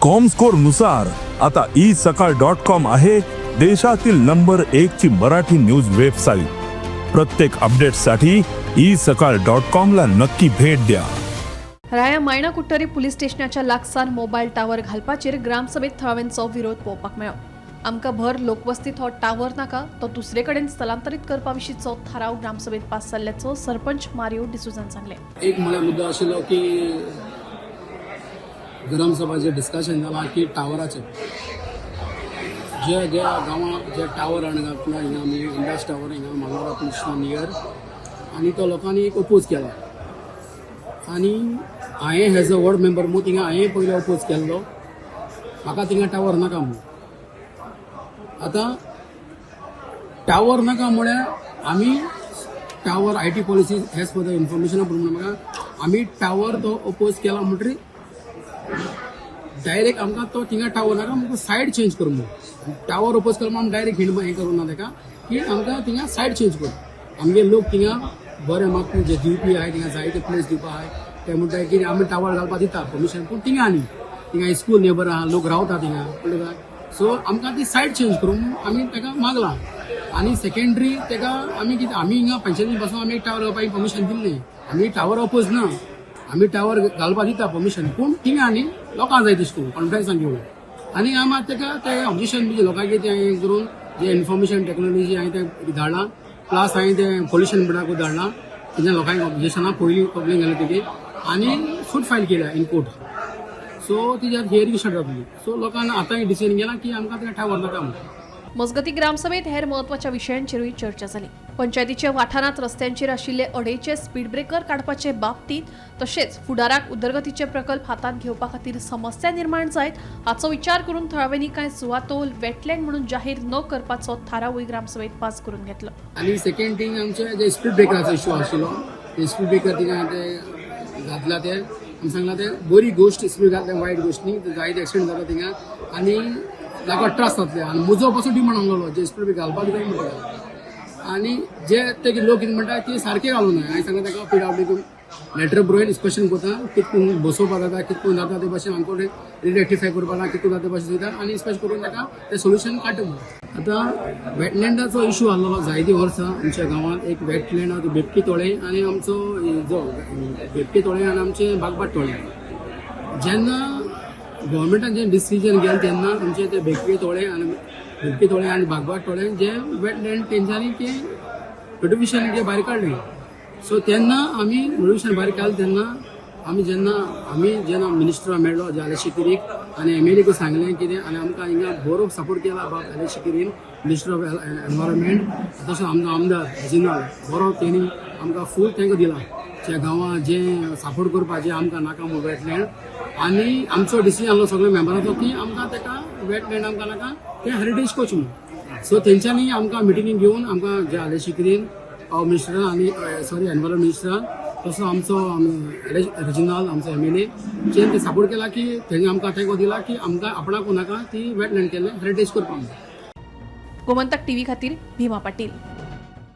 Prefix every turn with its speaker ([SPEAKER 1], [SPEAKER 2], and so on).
[SPEAKER 1] Comscore नुसार आता isakal.com आहे देशातील नंबर 1 ची मराठी न्यूज वेबसाईट। प्रत्येक अपडेटसाठी isakal.com ला नक्की भेट द्या।
[SPEAKER 2] राया मायना कुट्टरी पुलीस स्टेशनाच्या लागसार मोबाईल टावर घालपाचेर ग्रामसभेत थळाव्यांचो विरोध पळोवपाक मेळ्ळो। आमकां भर लोकवस्तीत हो टावर नाका तो दुसरे कडेन स्थलांतरीत करपा विशींचो थाराव ग्रामसभेत पास जाल्ल्याचो सरपंच मारियो डिसूजान सांगले।
[SPEAKER 3] एक म्हळ्यार मुद्दो आशिल्लो की ग्रामसभाचें डिस्कशन जालां की टावराचें जे गांवांत जे टावर घातला हिंगा आमी इंडस टावर हिंगा मांगोरा पुलीस नियर आनी तो लोकांनी एक अपोज केला आनी हांवें एज अ वॉर्ड मेंबर म्हणून थिंगा हांवें पयलो अपोज केल्लो म्हाका थिंगा टावर नाका म्हणून। आतां टावर नाका म्हळ्यार आमी tower IT policy as per the इन्फॉर्मेशना प्रमाणे म्हाका आमी टावर तो अपोज केला म्हणटरी डायरेक्ट आमकां तो थिंगा टावर नाका आमकां सायड चेंज कर म्हणून। टावर अपोज केलो आमी डायरेक्ट हिंड हें करूं ना ताका की आमकां थिंगा सायड चेंज कर। आमगे लोक थिंगा बरें म्हाका जे दिवपी आहाय थिंगा जायते प्लेस दिवपा आहाय ते म्हणटा की आमी टावर घालपा दिता परमिशन पूण थिंगा न्ही थिंगा स्कूल नेबर आहा लोक रावता थिंगा कळ्ळें काय। सो आमकां ती सायड चेंज करूं आमी ताका मागलां आनी सेकेंडरी ताका आमी कितें आमी हिंगा पंचायती पासून आमी टावर घालपाक परमिशन दिल्लें। आमी टावर अपोज ना आमी टावर घालपा दिता परमिशन पूण थिंगा न्ही लोकांक जाय तशें करून कॉन्फ्रन्सान घेवन आनी आमी ताका ते ऑब्जेक्शन बी लोकांक तें हें करून जे इन्फॉर्मेशन टेक्नॉलॉजी हांवें तें धाडलां प्लस हांवें तें पोल्युशन बोर्डाकूय धाडलां तेज्या लोकांक ऑब्जेक्शनां पयलीं कंप्लेन घाली तेगे आनी सूट फायल केल्या इन कोर्ट। सो तिच्यात हियरिंग स्टार्ट जातली। सो लोकांना आतां डिसिजन गेलां की आमकां तें टावर नाका म्हणून।
[SPEAKER 2] मजगती ग्रामसभेत हेर महत्वाच्या विशयांचेरूय चर्चा जाली। पंचायतीच्या वाठारांत रस्त्यांचेर आशिल्ले अडेचे स्पीड ब्रेकर काडपाचे बाबतींत तशेंच फुडाराक उदरगतीचे प्रकल्प हातांत घेवपा खातीर समस्या निर्माण जायत हाचो विचार करून थळाव्यांनी कांय सुवातो वेटलँड म्हणून जाहीर न करपाचो थारावूय ग्रामसभेत पास करून घेतलो।
[SPEAKER 3] आनी सेकेंड थिंग आमचे जे स्पीड ब्रेकराचो इश्यू आशिल्लो ते स्पीड ब्रेकर थिंगा ते घातला ते आमी सांगला ते बरी गोश्ट स्पीड घातल्या वायट गोश्ट न्ही जायते एक्सिडेंट जाता थिंगा आनी लोकांक त्रास जातले आनी म्हजो पासून डिमांड आसलो जे स्पीड ब्रेक घालपाक कितें म्हणटा आनी जे ते लोक कितें म्हणटा ते सारके घालूं ना। हांवें सांगलें ताका PWD लेटर बरोवन इन्स्पेक्शन करता कितून बसोवपा जाता कितून जाता ते भाशेन आमकां रेक्टिफाय करपा ना कितून जाता भाशेन दिता आनी इन्स्पेक्शन करून ताका तें सोल्युशन काडटा म्हणून। आतां वेटलँडाचो इश्यू आसलो जायतीं वर्सां आमच्या गांवांत एक वेटलँड आहा तो बेपकी तोळे आनी आमचो जो बेपकी तोळे आनी आमचे बागबाट तोळे जेन्ना गव्हर्मेंटान जें डिसिजन घेतलें तेन्ना आमचे ते बेपकी तोळे आनी बागबाट तोळे जे वेटलँड तेंच्यांनी ते नोटिफिकेशन जे भायर काडलें। सो तेन्ना आमी नोटिफिकेशन भायर काडलें तेन्ना आमी जेन्ना मिनिस्टरा मेळ्ळो जे आलेशिकिरीक आनी MLA सांगलें कितें आनी आमकां हिंगा बरो सपोर्ट केला बाब आलेशिकिरीन मिनिस्टर ऑफ एनवायरमेंट तसो आमचो आमदार रेजिनाल्ड बरो तेणी आमकां फूल तेंको दिला जे गांवांत जें सपोर्ट करपाचें आमकां नाका म्हणून वेटलँड आनी आमचो डिसिजन आसलो सगळ्या मेंबराचो की आमकां ताका वेटलँड आमकां नाका तें हेरिटेज कोच म्हणून। सो तेंच्यांनी आमकां मिटिंगेक घेवन आमकां जे आलेशिकिरीन मिनिस्टरान आनी एनवायरमेंट मिनिस्टरान तसो आमचो रेजिनाल्ड आमचो MLA जें ते सपोर्ट केला की तेणी आमकां तेंको दिला की आमकां आपणाकूं नाका ती वेटलँड केलें हेरिटेज करपाक।
[SPEAKER 2] गोमंतक TV खातीर भीमा पाटील।